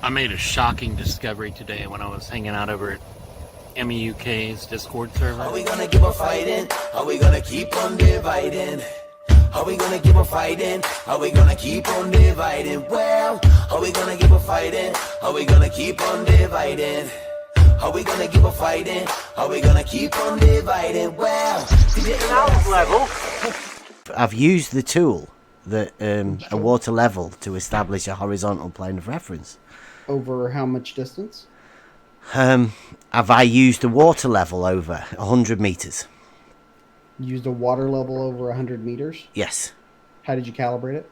I made a shocking discovery today when I was hanging out over at MEUK's Discord server. Are we gonna keep on fighting? Are we gonna keep on dividing? Are we gonna keep on fighting? Are we gonna keep on dividing? Well, are we gonna keep on fighting? Are we gonna keep on dividing? Are we gonna keep on fighting? Are we gonna keep on dividing? Well, level. I've used the tool that a water level to establish a horizontal plane of reference. Over how much distance? Have I used a water level over 100 meters? Used a water level over 100 meters? Yes. How did you calibrate it?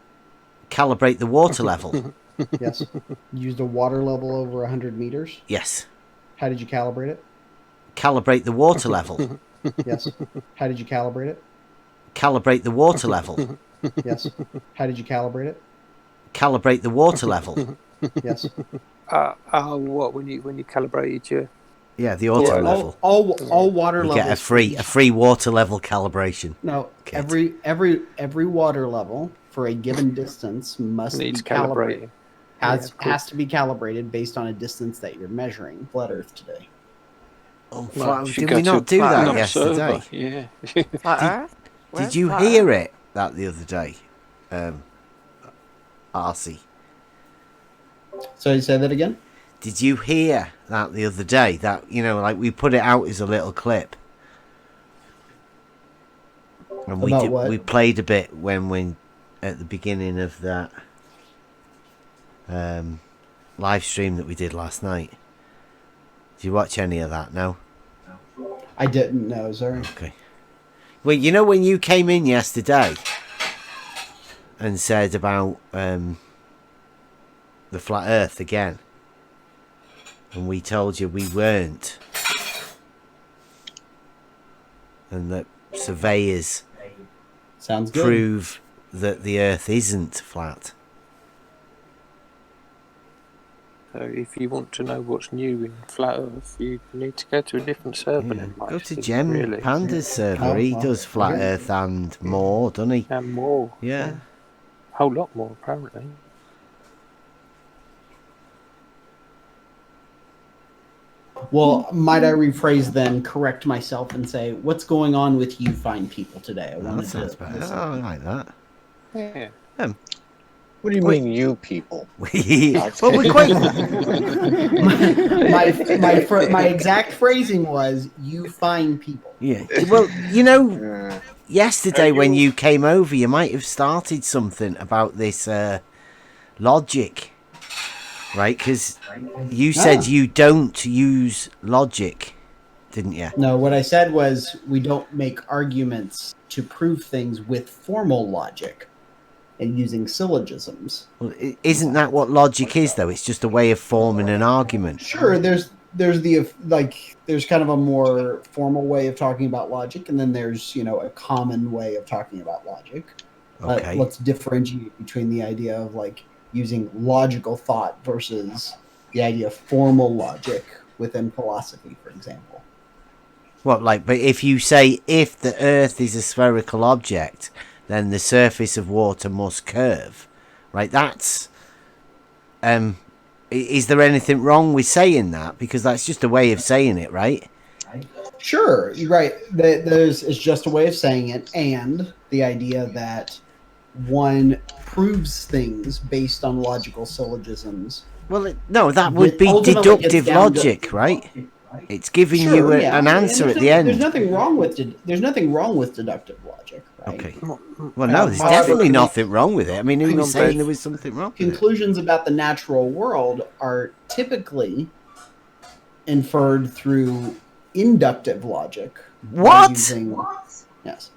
Calibrate the water level? Yes. Used a water level over 100 meters? Yes. How did you calibrate it? Calibrate the water level? Yes. How did you calibrate it? Calibrate the water level? Yes. How did you calibrate it? Calibrate the water level? Yes. What when you calibrated your? Yeah, the auto level. All water you levels. Get a free water level calibration. No, Kit. every water level for a given distance must be calibrated. Has to be calibrated based on a distance that you're measuring. Flat Earth today. Oh, did we not do that yesterday? Yeah. Flat Earth? Did you hear it that the other day, Arsie? So you say that again? Did you hear that the other day? That, like we put it out as a little clip. And we played a bit when at the beginning of that live stream that we did last night. Did you watch any of that? No? I didn't know, sorry. Okay. Well, when you came in yesterday and said about the flat Earth again, and we told you we weren't, and that surveyors Sounds good. prove that the Earth isn't flat. So if you want to know what's new in flat Earth, you need to go to a different server. Yeah. Then, Go to Gem Panda's server. Oh, He well, does flat okay. Earth and more, doesn't he? And more. Yeah. A whole lot more, apparently. Well, might I rephrase then, correct myself and say, what's going on with you fine people today? I That wanted sounds to better. listen. Oh, I like that. Yeah. What do you mean, you people? Well, we're quite... my exact phrasing was, you fine people. Yeah. Well, yesterday when you came over, you might have started something about this logic, right? Because you said you don't use logic, didn't you? No, what I said was, we don't make arguments to prove things with formal logic and using syllogisms. Well, isn't that what logic is, though? It's just a way of forming an argument. Sure, there's kind of a more formal way of talking about logic, and then there's a common way of talking about logic. Okay. Let's differentiate between the idea of using logical thought versus the idea of formal logic within philosophy, for example. But if you say if the Earth is a spherical object, then the surface of water must curve, right? That's is there anything wrong with saying that? Because that's just a way of saying it, right? Sure, you're right. It's just a way of saying it, and the idea that one proves things based on logical syllogisms. Well, no, that would be ultimately deductive gets down to- logic, right? It's giving Sure, you yeah, an answer at the end. There's nothing wrong with deductive logic, right? Okay. Well, no, there's definitely nothing wrong with it. I mean, who was saying there was something wrong with it? Conclusions about the natural world are typically inferred through inductive logic. What? Yes.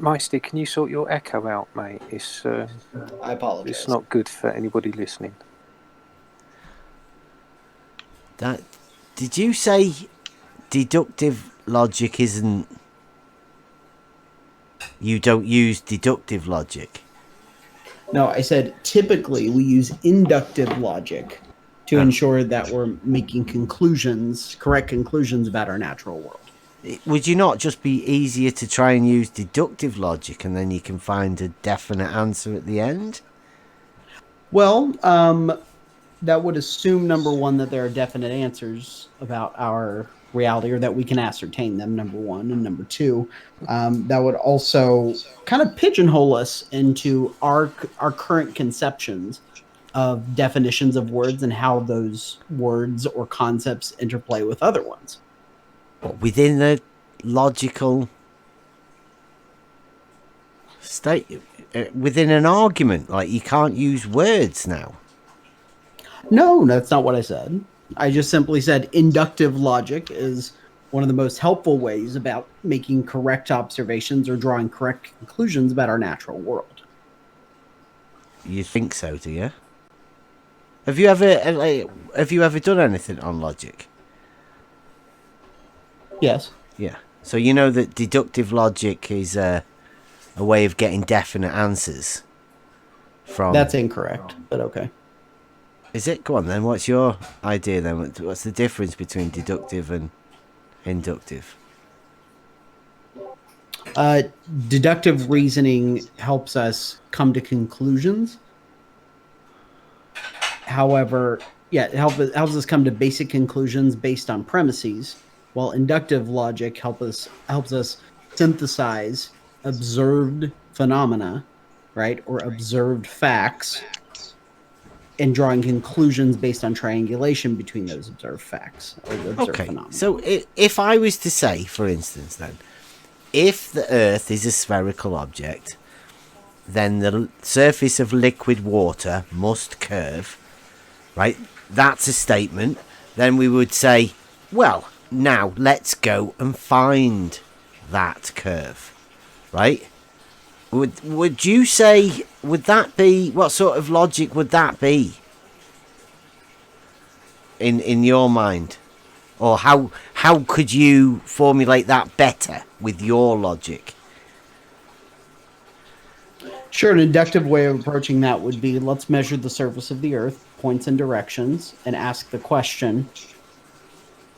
Meisty, can you sort your echo out, mate? It's I apologize. it's not good for anybody listening. Did you say deductive logic isn't... You don't use deductive logic? No, I said typically we use inductive logic to ensure that we're making correct conclusions about our natural world. Would you not just be easier to try and use deductive logic and then you can find a definite answer at the end? Well, that would assume, number one, that there are definite answers about our reality, or that we can ascertain them, number one. And number two, that would also kind of pigeonhole us into our current conceptions of definitions of words and how those words or concepts interplay with other ones. Within the logical state, within an argument, like you can't use words now. No, that's not what I said. I just simply said inductive logic is one of the most helpful ways about making correct observations or drawing correct conclusions about our natural world. You think so, do you? Have you ever done anything on logic? Yes. Yeah. So you know that deductive logic is a way of getting definite answers from... That's incorrect, but okay. Is it? Go on then. What's your idea then? What's the difference between deductive and inductive? Deductive reasoning helps us come to conclusions. However, it helps us come to basic conclusions based on premises, while inductive logic helps us synthesize observed phenomena, right, or observed facts, and drawing conclusions based on triangulation between those observed facts or the observed phenomena. So if I was to say, for instance, then, if the Earth is a spherical object, then the surface of liquid water must curve, right? That's a statement. Then we would say, well, now let's go and find that curve, right? Would you say, would that be, what sort of logic would that be in your mind? Or how could you formulate that better with your logic? Sure, an inductive way of approaching that would be, let's measure the surface of the Earth, points and directions, and ask the question,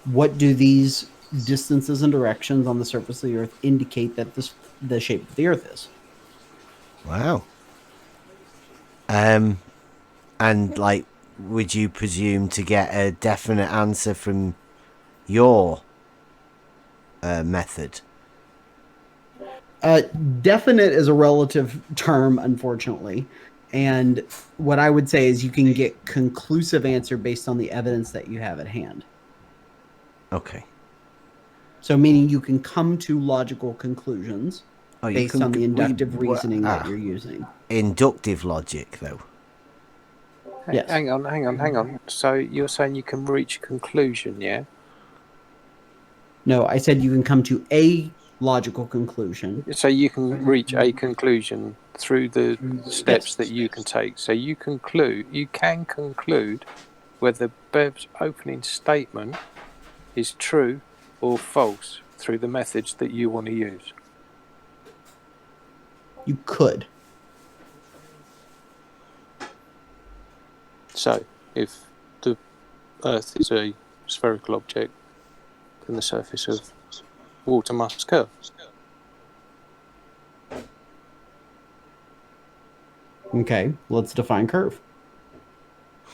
what do these distances and directions on the surface of the Earth indicate that the shape of the Earth is? Wow. And like, would you presume to get a definite answer from your method? Definite is a relative term, unfortunately. And what I would say is you can get conclusive answer based on the evidence that you have at hand. Okay. So meaning you can come to logical conclusions based on the inductive reasoning that you're using. Inductive logic, though. Yes. Hang on. So you're saying you can reach a conclusion, yeah? No, I said you can come to a logical conclusion. So you can reach a conclusion through the steps that you can take. So you can conclude whether Bev's opening statement is true or false through the methods that you want to use. You could. So, if the Earth is a spherical object, then the surface of water must curve. Okay, let's define curve.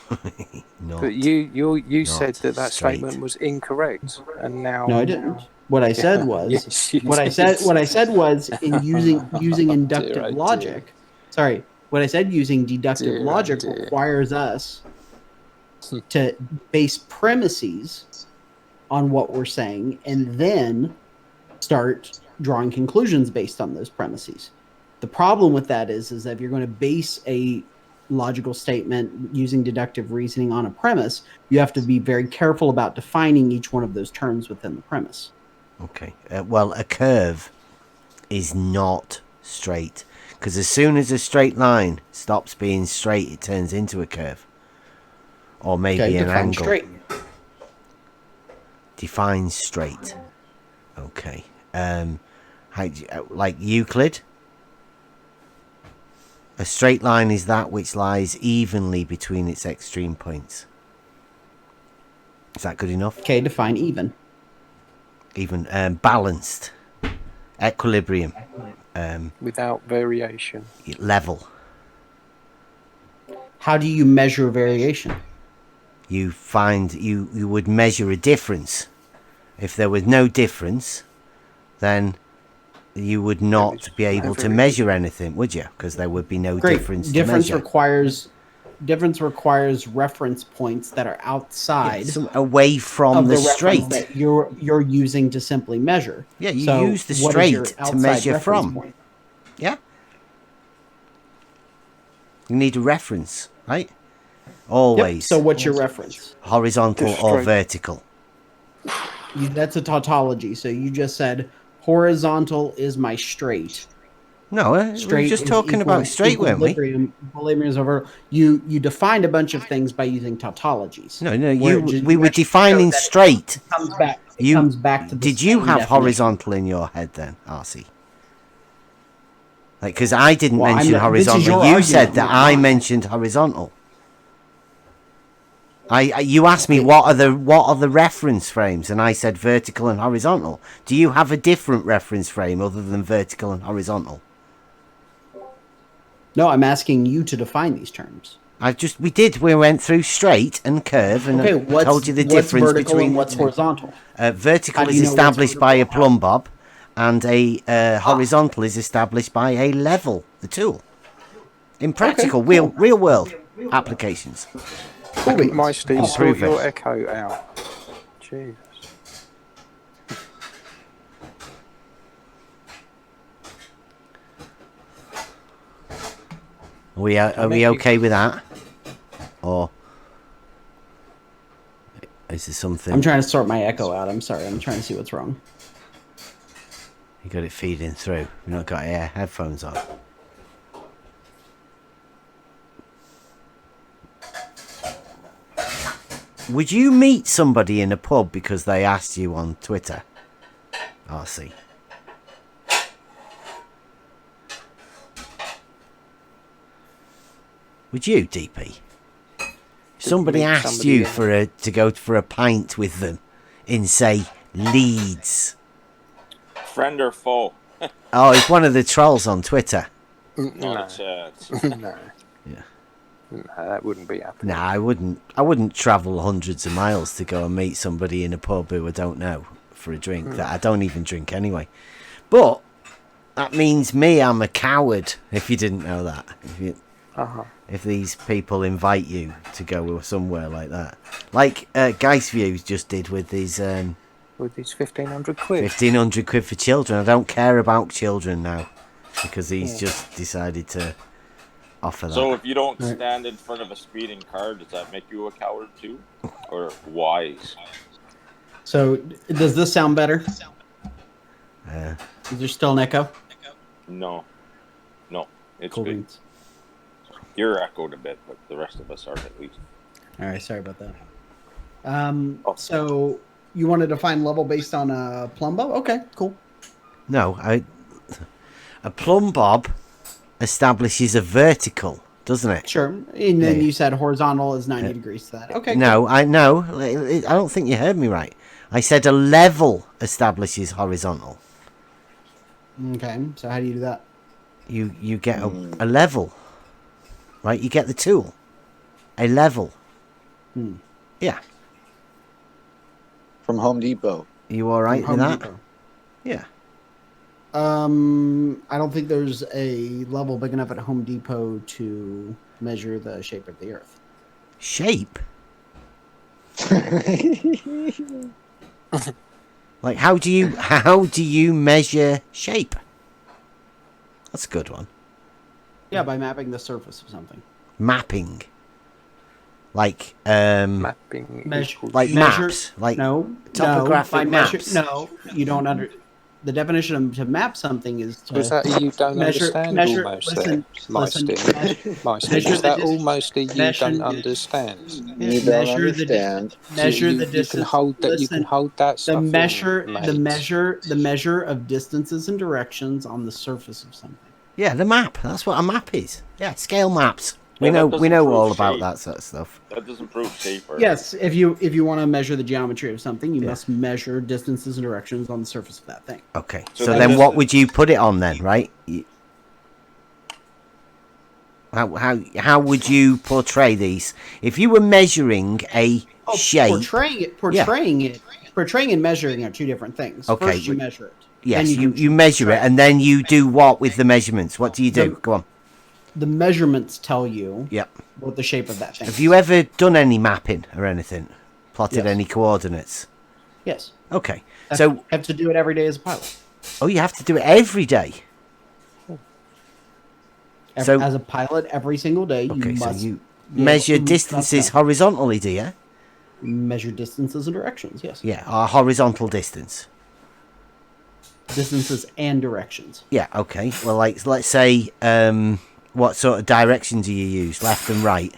But you said that straight. statement was incorrect, and now No, I didn't. What I said was Yes, you what I said was in using inductive dear, oh logic. dear. Sorry, what I said using deductive Dear, oh logic dear. requires us to base premises on what we're saying and then start drawing conclusions based on those premises. The problem with that is that if you're going to base a logical statement using deductive reasoning on a premise, you have to be very careful about defining each one of those terms within the premise. Okay. Well, a curve is not straight, because as soon as a straight line stops being straight, it turns into a curve, or maybe an define angle. straight. Define straight. Okay. Like Euclid, a straight line is that which lies evenly between its extreme points. Is that good enough? Okay, define even. Even. Balanced, equilibrium, without variation. level. How do you measure variation? you find you would measure a difference. If there was no difference, then you would not be able to measure anything, would you? Because there would be no difference to measure. Difference requires reference points that are outside away from the straight that you're using to simply measure. Yeah, you use the straight to measure from. Point? Yeah. You need a reference, right? Always. Yep. So what's your reference? Horizontal or vertical? That's a tautology. So you just said horizontal is my straight. No, we were just talking about straight, weren't we? Equilibrium is over. You defined a bunch of things by using tautologies. No, we were defining straight. It comes back to the did you have definition. horizontal in your head then, Arsie? Like, because I didn't mention horizontal. You said that I mentioned horizontal. You asked me what are the reference frames, and I said vertical and horizontal. Do you have a different reference frame other than vertical and horizontal? No, I'm asking you to define these terms. We went through straight and curve, and I told you the difference between what's horizontal. Vertical is established by a plumb bob, and a horizontal is established by a level, the tool. In practical, real world applications. Meisty, sort your echo out. Jesus. Are we okay with that? Or is there something? I'm trying to sort my echo out. I'm sorry. I'm trying to see what's wrong. You got it feeding through. You've not got your headphones on. Would you meet somebody in a pub because they asked you on Twitter? Arsie. Would you, DP? Somebody asked you to go for a pint with them in, say, Leeds. Friend or foe? Oh, it's one of the trolls on Twitter. No. No. Yeah. No, that wouldn't be happening. Nah, I wouldn't travel hundreds of miles to go and meet somebody in a pub who I don't know for a drink that I don't even drink anyway. But that means I'm a coward, if you didn't know that. If these people invite you to go somewhere like that. Like Geistview just did with his... with his 1,500 quid. 1,500 quid for children. I don't care about children now. Because he's just decided to offer that. So if you don't stand in front of a speeding car, does that make you a coward too? Or wise? So does this sound better? Is there still an echo? No. It's Cool good. beans. You're echoed a bit, but the rest of us are at least. All right, sorry about that. So you want to define level based on a plumb bob? Okay, cool. No, a plumb bob establishes a vertical, doesn't it? Sure. And then you said horizontal is 90 degrees to that. Okay. No, I don't think you heard me right. I said a level establishes horizontal. Okay. So how do you do that? You get a level, right? You get the tool, a level. Yeah. From Home Depot. You all right with that? Depot. Yeah. I don't think there's a level big enough at Home Depot to measure the shape of the Earth. Shape? Like how do you measure shape? That's a good one. Yeah, by mapping the surface of something. Mapping. Like mapping. Like maps. Like topographic maps. You don't the definition of to map something is to Was that you don't understand almost there, Meisty? Is that almost you don't understand? You don't understand. Measure the distance. You can hold that stuff the measure of distances and directions on the surface of something. Yeah, the map. That's what a map is. Yeah, scale maps. We know all about that sort of stuff. That doesn't prove shape. Yes, if you want to measure the geometry of something, you must measure distances and directions on the surface of that thing. Okay. So then what would you put it on then, right? How would you portray these? If you were measuring a shape, portraying and measuring are two different things. Okay, First, you measure it. yes, Then you measure it, and then you do what with the measurements? What do you do? Go on. The measurements tell you Yep. what the shape of that thing. Have you ever done any mapping or anything? Plotted Yes. any coordinates? Yes. Okay. I So, have to do it every day as a pilot. oh, you have to do it every day. So- As a pilot, every single day, Okay, you so must you be measure able to distances horizontally, do you? measure distances and directions. Yes. Yeah, or horizontal distance. Distances and directions. Yeah, okay. Well, like, let's say, what sort of directions do you use? Left and right?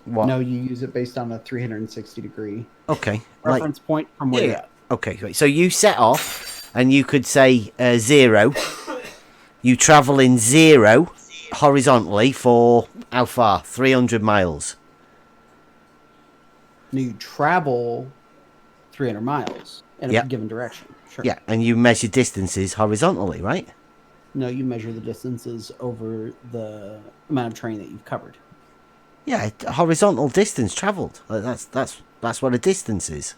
What? No, you use it based on a 360-degree Okay. reference point from where you're at. Okay, right. So you set off, and you could say 0. You travel in 0 horizontally for how far? 300 miles. No, you travel 300 miles in a Yep. given direction. Sure. Yeah, and you measure distances horizontally, right? No, you measure the distances over the amount of terrain that you've covered. Yeah, horizontal distance travelled. That's what a distance is.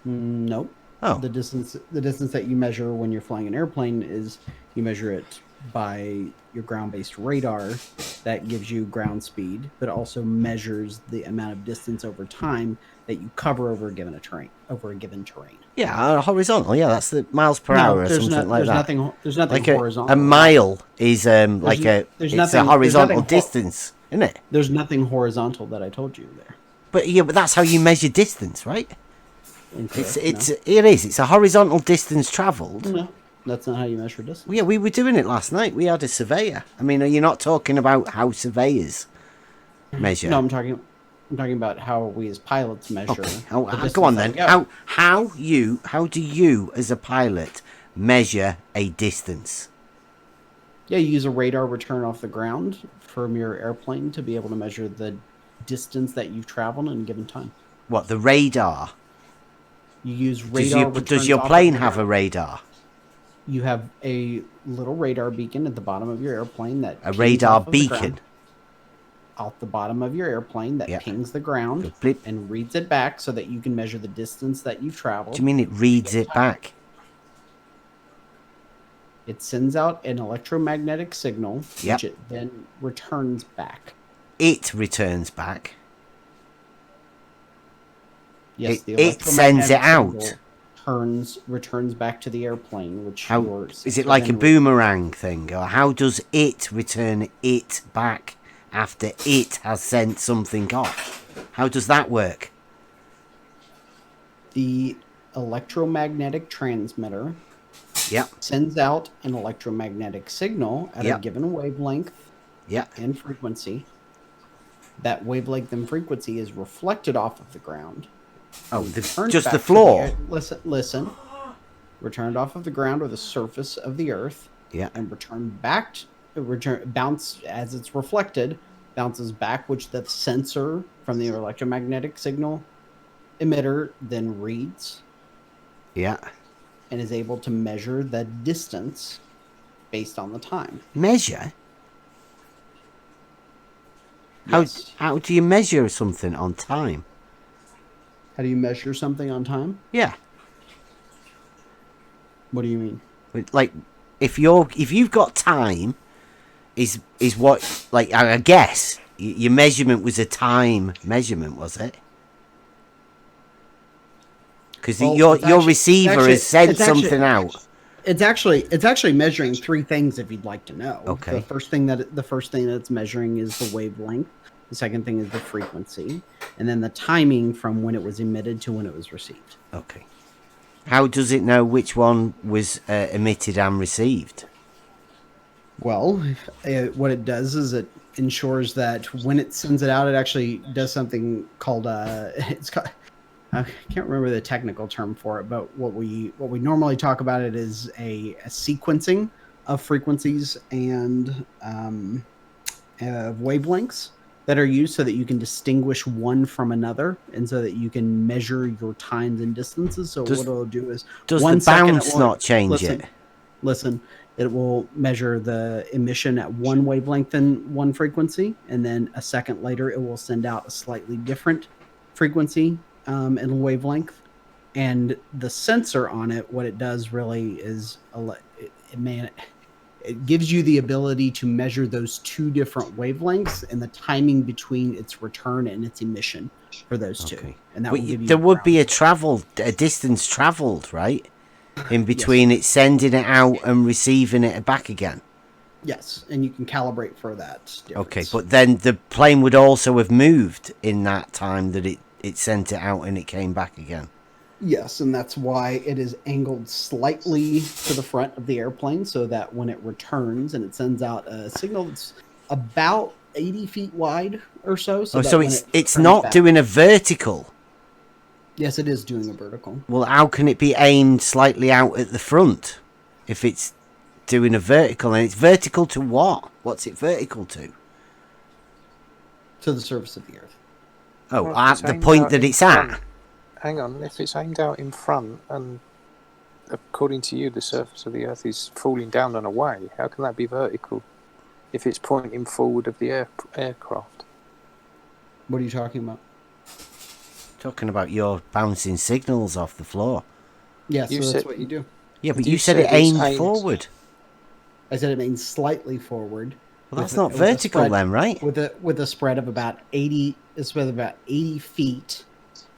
No. Oh. The distance that you measure when you're flying an airplane is you measure it by your ground-based radar that gives you ground speed, but also measures the amount of distance over time that you cover over a given terrain. Yeah, horizontal. Yeah, that's the miles per hour or something like that. There's nothing Like horizontal. a mile is it's a horizontal nothing distance, isn't it? There's nothing horizontal that I told you there. But that's how you measure distance, right? Incorrect, It is. It's a horizontal distance travelled. no, that's not how you measure distance. Yeah, we were doing it last night. We had a surveyor. I mean, are you not talking about how surveyors measure? No, I'm talking about how we as pilots measure. Okay. the distance Go on that then. we go. How do you as a pilot measure a distance? Yeah, you use a radar return off the ground from your airplane to be able to measure the distance that you've traveled in a given time. What, the radar? You use radar. Does your plane have a radar? You have a little radar beacon at the bottom of your airplane that A pings radar off of the beacon? ground, out the bottom of your airplane that Yeah. pings the ground Blip. and reads it back so that you can measure the distance that you've traveled. Do you mean it reads it back? It sends out an electromagnetic signal, Yep. which it then returns back. It returns back. Yes, It sends it out. signal returns back to the airplane, which How your is it like a then- boomerang thing, or how does it return it back after it has sent something off? How does that work? The electromagnetic transmitter Yep. sends out an electromagnetic signal at Yep. a given wavelength Yep. and frequency. That wavelength and frequency is reflected off of the ground. Oh, Returned just back the to floor. air- listen. Returned off of the ground or the surface of the earth, Yeah. and bounce as it's reflected, bounces back, which the sensor from the electromagnetic signal emitter then reads Yeah. and is able to measure the distance based on the time. Measure? Yes. How do you measure something on time? How do you measure something on time? Yeah. What do you mean? Like if you've got time is what, like, I guess your measurement was a time measurement, was it? Because Well, your it's actually- receiver it's actually- has sent it's actually- something out. It's actually measuring three things if you'd like to know. Okay. The first thing that it's measuring is the wavelength. The second thing is the frequency, and then the timing from when it was emitted to when it was received. Okay. How does it know which one was emitted and received? Well, what it does is it ensures that when it sends it out, it actually does something called it's called, I can't remember the technical term for it, but what we normally talk about it is a sequencing of frequencies and wavelengths that are used so that you can distinguish one from another, and so that you can measure your times and distances. So what it'll do is Does one the second it bounce won't- not change listen, it? Listen, It will measure the emission at one wavelength and one frequency, and then a second later, it will send out a slightly different frequency and wavelength. And the sensor on it, what it does really is it gives you the ability to measure those two different wavelengths and the timing between its return and its emission for those two. And that will give you there would be a distance traveled, right? In between it sending it out and receiving it back again. Yes, and you can calibrate for that difference. Okay, but then the plane would also have moved in that time that it sent it out and it came back again. Yes, and that's why it is angled slightly to the front of the airplane so that when it returns and it sends out a signal that's about 80 feet wide or so. So it's not doing a vertical. Yes, it is doing a vertical. Well, how can it be aimed slightly out at the front if it's doing a vertical? And it's vertical to what? What's it vertical to? To the surface of the Earth. Oh, well, at the point that it's at? Hang on, if it's aimed out in front and according to you the surface of the Earth is falling down and away, how can that be vertical if it's pointing forward of the aircraft? What are you talking about? Talking about your bouncing signals off the floor. Yes, so that's what you do. Yeah, but you said it aimed forward. I said it aimed slightly forward. Well, that's not vertical then, right? With a spread of about 80 feet.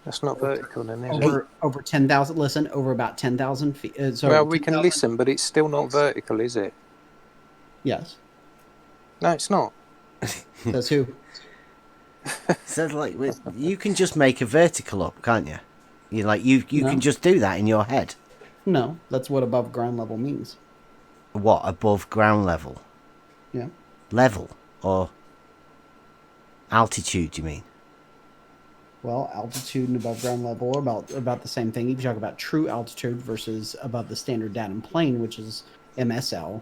That's not vertical then, is it? Over 10,000. Listen, over about 10,000 feet. Well, we can listen, but it's still not vertical, is it? Yes. No, it's not. That's who. So like you can just make a vertical up, can't you? You can just do that in your head. No, that's what above ground level means. What, above ground level? Yeah. Level or altitude? You mean? Well, altitude and above ground level are about the same thing. If you talk about true altitude versus above the standard datum plane, which is MSL.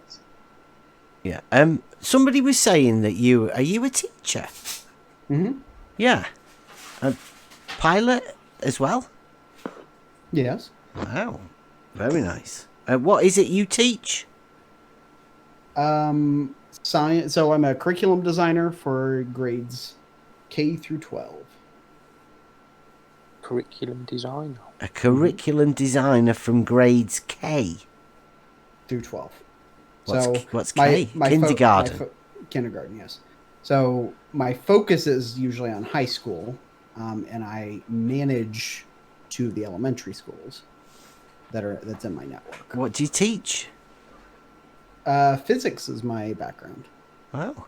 Yeah. Somebody was saying that are you a teacher? Mm-hmm. Yeah. A pilot as well? Yes. Wow. Very nice. What is it you teach? Science. So I'm a curriculum designer for grades K through 12. Curriculum designer. A curriculum designer from grades K through 12. What's K? Kindergarten. Kindergarten, yes. So my focus is usually on high school, and I manage two of the elementary schools that's in my network. What do you teach? Physics is my background. Oh.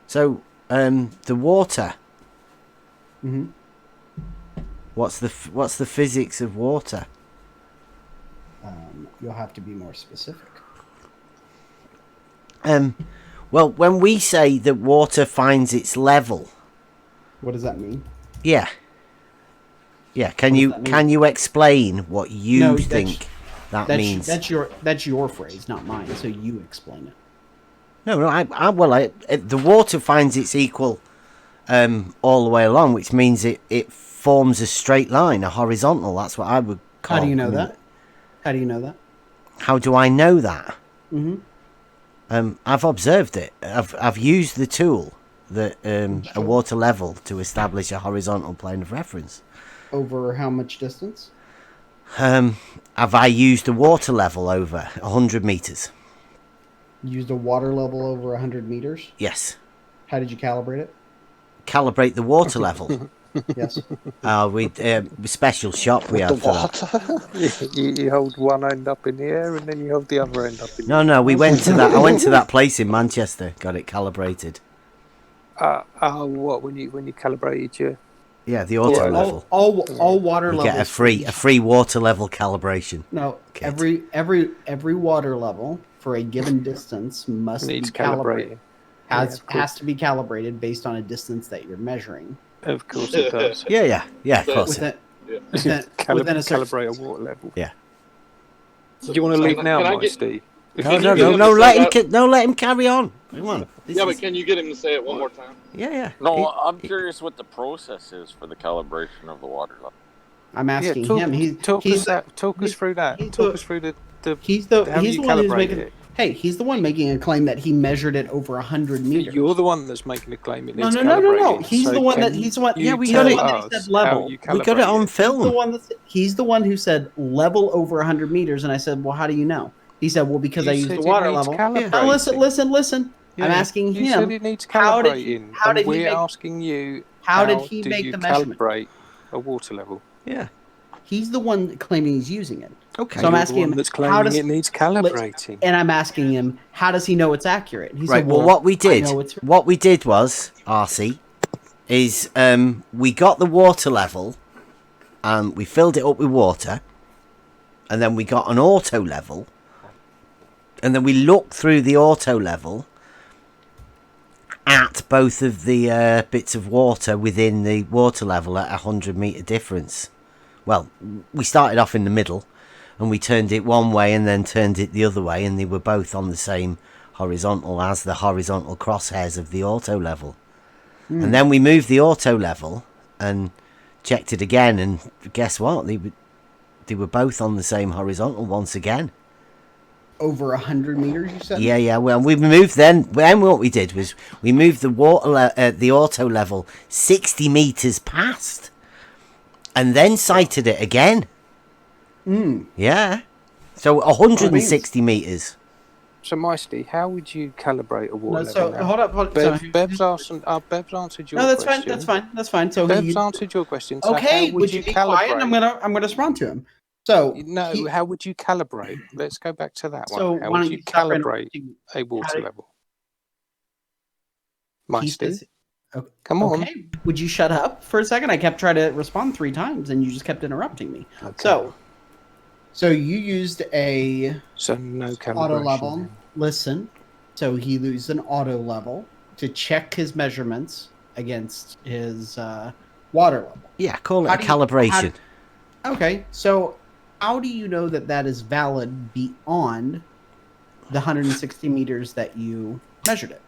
So the water. Mm-hmm. What's the physics of water? You'll have to be more specific. Well, when we say that water finds its level, what does that mean? Yeah. Can you explain what you think that means? That's your phrase, not mine. So you explain it. No. The water finds its equal all the way along, which means it forms a straight line, a horizontal. That's what I would call. How do you know that? How do you know that? How do I know that? Mm-hmm. I've observed it. I've used the tool that a water level to establish a horizontal plane of reference. Over how much distance? Have I used a water level over 100 meters? Used a water level over 100 meters? Yes. How did you calibrate it? Calibrate the water level? Yes. With special shop we have for that. You hold one end up in the air and then you hold the other end up in the air. No, we went to that. I went to that place in Manchester. Got it calibrated. What when you calibrated your? Yeah, the auto level. All water levels. Get a free water level calibration. No, every water level for a given distance must be calibrated. Has to be calibrated based on a distance that you're measuring. Of course it does. Yeah, of course. Calibrate a water level. Yeah. Do you want to leave now, Steve? No, let him carry on. Come on. But can you get him to say it one more time? Yeah. No, I'm curious what the process is for the calibration of the water level. I'm asking him. Talk us through that. Talk us through the He's the one who's making. Hey, he's the one making a claim that he measured it over 100 meters. You're the one that's making the claim. It No, needs no, no, no, no. calibrating. He's So the one that can he's the one. you Yeah, we tell got it. He us said level. how you We got it on calibrate He's the film. one that he's the one who said level over 100 meters, and I said, "Well, how do you know?" He said, "Well, because You I used said the it water needs level." calibrating. Now listen. Yeah. I'm asking You said him. it needs How did calibrating, how and did he we're make? asking you How did he do make you the measurement? calibrate a water level? Yeah. He's the one claiming he's using it. Okay. So I'm You're asking the one him, that's how claiming does it needs calibrating. and I'm asking him, how does he know it's accurate? And he Right. said, Well, what we I did, know it's was, Arsie, is we got the water level, and we filled it up with water, and then we got an auto level, and then we looked through the auto level at both of the bits of water within the water level at 100-meter difference. Well, we started off in the middle, and we turned it one way and then turned it the other way, and they were both on the same horizontal as the horizontal crosshairs of the auto level. And then we moved the auto level and checked it again, and guess what? They were both on the same horizontal once again. over 100 meters, you said? Yeah. Well, we moved then. Then what we did was we moved the the auto level 60 meters past, and then sighted it again. Yeah. So 160 meters. So, Meisty, how would you calibrate a water No, so level? Now? hold up. Bev's answered your No, that's question. fine. That's fine. So Bev's answered your question. So okay, how would you be quiet? I'm gonna respond to him. So No, how would you calibrate? Let's go back to that So one. How why would don't you you stop calibrate interrupting? a water did- level? he Meisty, says- come on. Okay, would you shut up for a second? I kept trying to respond 3 times, and you just kept interrupting me. Okay. So you used a So no calibration. auto level. Listen, so he used an auto level to check his measurements against his water level. Yeah, call it How a do you- calibration. Okay, so how do you know that that is valid beyond the 160 meters that you measured it?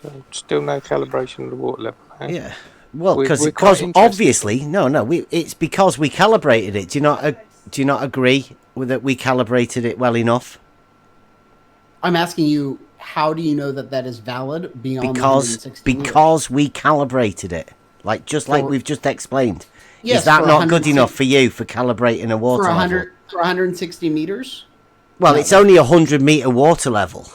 So still no calibration of the water level. Eh? Yeah. Well, We're because quite interested. obviously, it's because we calibrated it. Do you not agree with that? We calibrated it well enough I'm asking you, how do you know that that is valid beyond because 160 meters? because we calibrated it, like For- we've just explained. Yes, Is that for not good 160 enough for you for calibrating a water for level? 160 meters? Well, No, it's only 100-meter water level.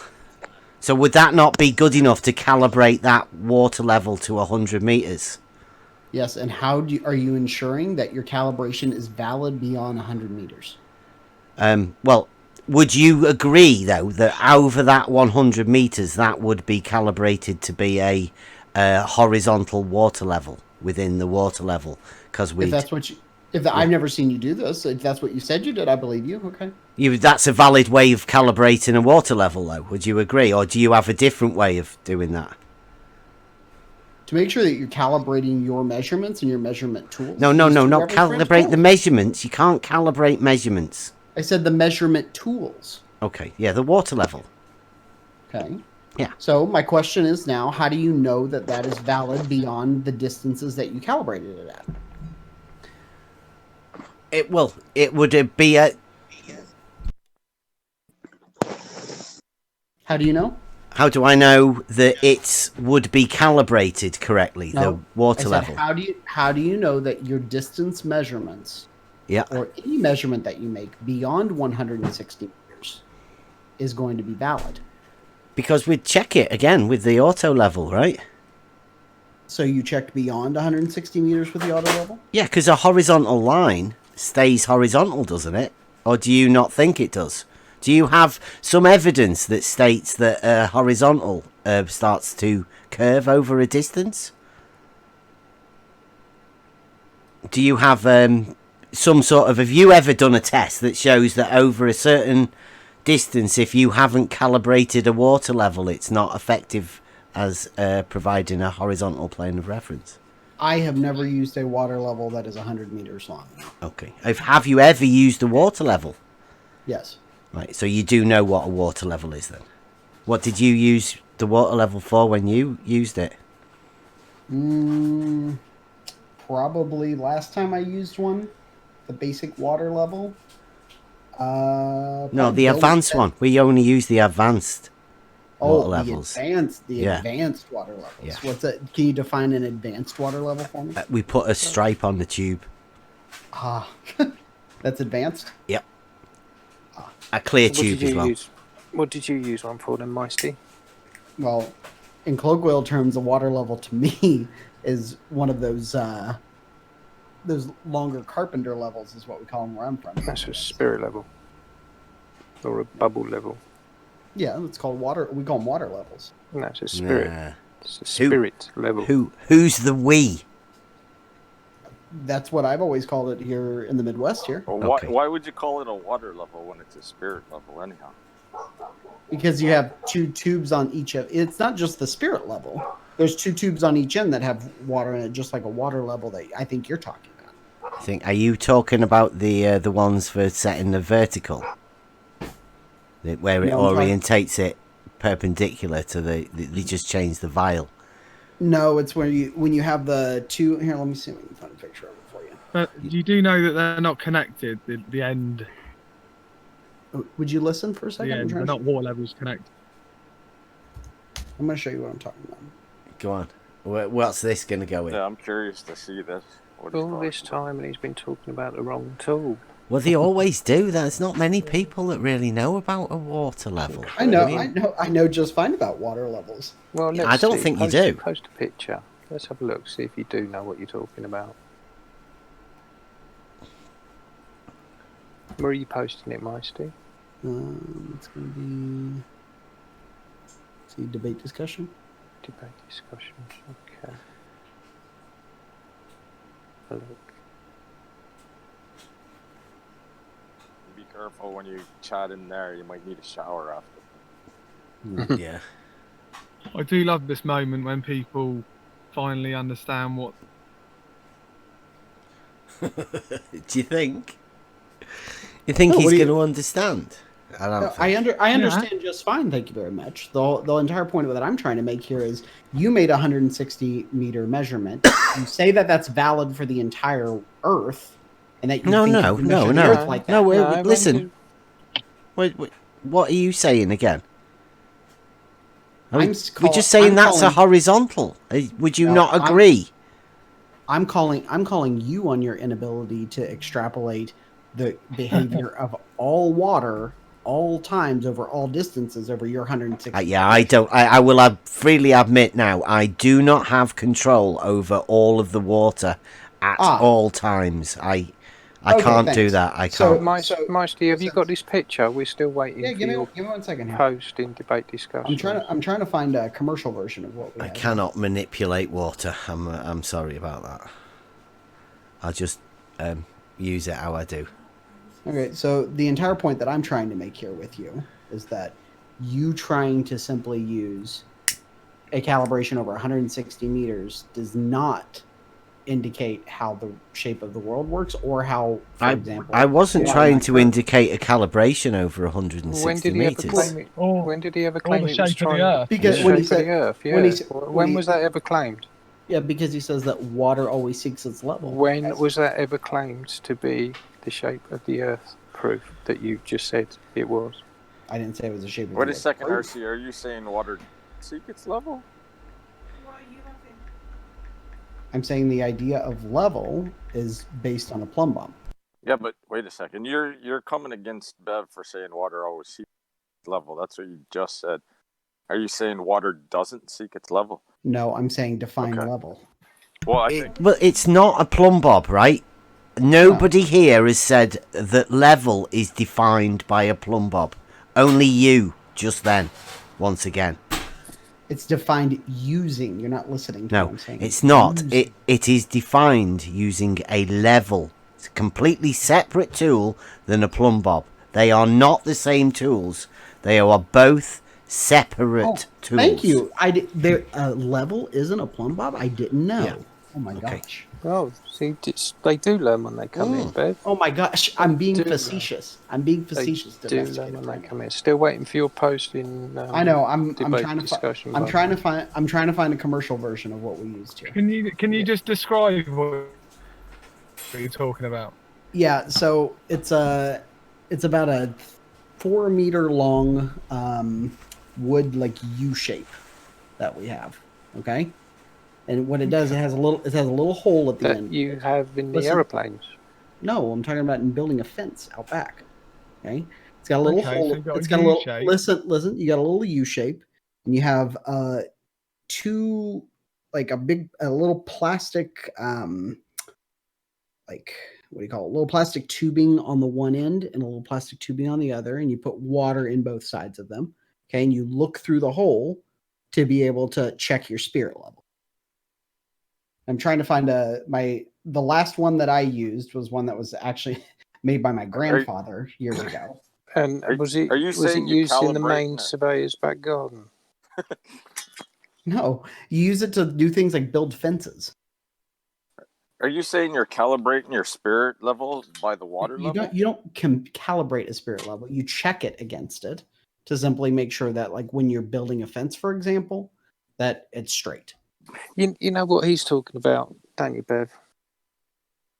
So would that not be good enough to calibrate that water level to 100 meters? Yes, and how are you ensuring that your calibration is valid beyond 100 meters? Well, would you agree though that over that 100 meters that would be calibrated to be a horizontal water level within the water level? Because If that's what you, I've never seen you do this. If that's what you said you did, I believe you. Okay. that's a valid way of calibrating a water level, though. Would you agree, or do you have a different way of doing that? To make sure that you're calibrating your measurements and your measurement tools. No, use not two reference calibrate frames. the measurements. You can't calibrate measurements. I said the measurement tools. Okay, yeah, the water level. Okay. Yeah. So my question is now, how do you know that that is valid beyond the distances that you calibrated it at? It would be a. How do you know? How do I know that it would be calibrated correctly? The No, water I said, level. how do you know that your distance measurements Yeah. or any measurement that you make beyond 160 meters is going to be valid? Because we'd check it again with the auto level, right? So you checked beyond 160 meters with the auto level? Yeah, because a horizontal line stays horizontal, doesn't it? Or do you not think it does? Do you have some evidence that states that horizontal starts to curve over a distance? Do you have some sort of... Have you ever done a test that shows that over a certain distance, if you haven't calibrated a water level, it's not effective as providing a horizontal plane of reference? I have never used a water level that is 100 meters long. Okay. Have you ever used a water level? Yes. Right, so you do know what a water level is then. What did you use the water level for when you used it? Probably last time I used one, the basic water level, No, probably the build advanced that- one. We only use the advanced water Oh, levels. the Yeah. advanced water levels. Yeah. What's that? Can you define an advanced water level for me? We put a stripe on the tube. Ah, that's advanced. Yep. A clear What tube did as you well. use? What did you use one for then, Meisty? Well, in colloquial terms, a water level to me is one of those longer carpenter levels, is what we call them where I'm from. That's a spirit level. Or a bubble level. Yeah, it's called water. We call them water levels. And that's a spirit. Nah. It's a spirit level. Who's the we? That's what I've always called it here in the Midwest here. Well, Okay. why would you call it a water level when it's a spirit level anyhow? Because you have two tubes on each of it's not just the spirit level. There's two tubes on each end that have water in it, just like a water level that I think you're talking about. Are you talking about the ones for setting the vertical? Where it No, I'm orientates it perpendicular to the. They just change the vial. No, it's when you have the two. Here, let me see if I can find a picture of it for you. But you do know that they're not connected. The end. Would you listen for a second? The end. They're not water levels connected. I'm going to show you what I'm talking about. Go on. What's this going to go in? Yeah, I'm curious to see this. What he's All talking this time, and he's been talking about the wrong tool. Well, they always do. There's not many people that really know about a water level. I know just fine about water levels. Well, let's I don't see. think you Post- do. Post a picture. Let's have a look. See if you do know what you're talking about. Where are you posting it, Meisty? It's going to be. See, debate discussion. Debate discussions. Okay. Have a look. Be careful when you chat in there. You might need a shower after. Yeah. I do love this moment when people finally understand what. Do you think? You think No, he's what do you- going to understand? I don't. think. I understand just fine. Thank you very much. The entire point that I'm trying to make here is you made a 160 meter measurement. You say that that's valid for the entire Earth, and that you No, think no, you can no, measure the no, Earth like that. no. No, Listen. Wait, what are you saying again? We're just saying that's a horizontal. Would you No, not agree? I'm calling you on your inability to extrapolate the behavior of all water, all times over all distances over your 160. Yeah, I don't. I will freely admit now, I do not have control over all of the water at all times. I Okay, can't do thanks. that. I So- can't. Meisty, have you got this picture? We're still waiting Yeah, for give your me 1 second here. post in debate discussion. I'm trying to find a commercial version of what we I have. cannot manipulate water. I'm sorry about that. I'll just use it how I do. Okay, so the entire point that I'm trying to make here with you is that you trying to simply use a calibration over 160 meters does not indicate how the shape of the world works or how, for example... I wasn't water trying might to work. indicate a calibration over 160 When did he ever meters. claim it? When did he ever claim the it was shape of the trying? Earth. Because The when he shape of said... the Earth, yeah. when he said- When was that ever claimed? Yeah, because he says that water always seeks its level. When was that ever claimed to be the shape of the Earth? Proof that you just said it was. I didn't say it was a shape of Wait the a Earth. second, Arsie. Are you saying water seek its level? I'm saying the idea of level is based on a plumb bob. Yeah, but wait a second. You're coming against Bev for saying water always seeks its level. That's what you just said. Are you saying water doesn't seek its level? No, I'm saying define Okay. level. Well, I think Well, it's not a plumb bob, right? Nobody here has said that level is defined by a plumb bob. Only you, just then, once again. It's defined using. You're not listening to what No, I'm saying. it's not. Using. It is defined using a level. It's a completely separate tool than a plumb bob. They are not the same tools. They are both separate tools. Thank you. Level isn't a plumb bob. I didn't know. Yeah. Oh my Okay. gosh. Oh, see, they do learn when they come in, Bev. Oh my gosh. I'm being Do facetious. I'm being They facetious. do learn domesticated when they right come now. in. Still waiting for your post in. I know. I'm debate trying to. discussion. I'm trying to find a commercial version of what we used here. Can you just describe what you're talking about? Yeah. So it's a it's about a 4-meter long wood like U shape that we have. Okay, and what it does, it has a little hole at the That end. you have in the Listen. aeroplanes. No, I'm talking about in building a fence out back. Okay, it's got a little hole. So you've got It's a got a little. U-shape. Listen. You got a little U shape, and you have two, like a little plastic, like what do you call it? A little plastic tubing on the one end and a little plastic tubing on the other, and you put water in both sides of them. Okay, and you look through the hole to be able to check your spirit level. I'm trying to find the last one that I used was one that was actually made by my grandfather years ago. And was it used in the main surveyor's back garden? No, you use it to do things like build fences. Are you saying you're calibrating your spirit level by the water level? You don't calibrate a spirit level. You check it against it to simply make sure that, like, when you're building a fence, for example, that it's straight. You know what he's talking about, don't you, Bev?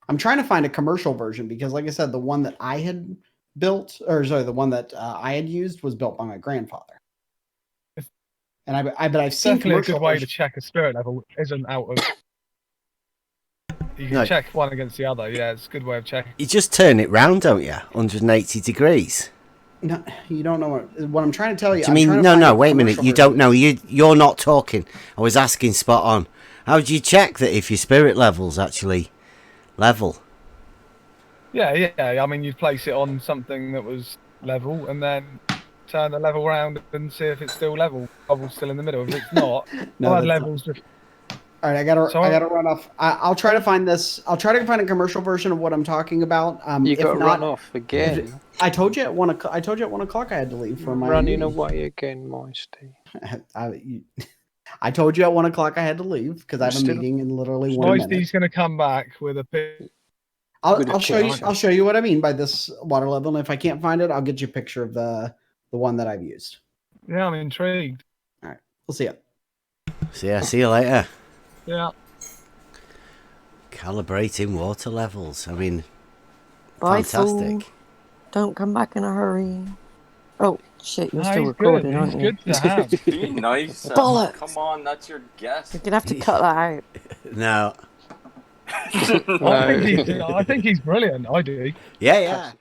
I'm trying to find a commercial version because, like I said, the one that I had built, the one that I had used was built by my grandfather. And I've seen definitely commercial a good way to check a spirit level isn't out of. You can check one against the other. Yeah, it's a good way of checking. You just turn it round, don't you? 180 degrees. No, you don't know what I'm trying to tell you. Do you mean no? Wait a minute. You don't know. You're not talking. I was asking spot on. How do you check that if your spirit level's actually level? Yeah. I mean, you'd place it on something that was level, and then turn the level around and see if it's still level. Bubble's still in the middle. If it's not, levels just. All right, I gotta run off. I'll try to find this. I'll try to find a commercial version of what I'm talking about. You got to run off again. I told you at 1 o'clock. I told you at 1 o'clock I had to leave for my running away again, Meisty. I told you at 1 o'clock I had to leave because I have a meeting in literally 1 minute. Meisty's going to come back with a pic. I'll show you. I'll show you what I mean by this water level, and if I can't find it, I'll get you a picture of the one that I've used. Yeah, I'm intrigued. All right, we'll see you. See you later. Yeah. Calibrating water levels. I mean, Bye, fantastic. Fool. Don't come back in a hurry. Oh, shit, you're still He's recording, good. aren't He's you? good to have. Be nice. Bollocks. Come on, that's your guess. You're going to have to cut that out. No. I think he's brilliant. I do. Yeah.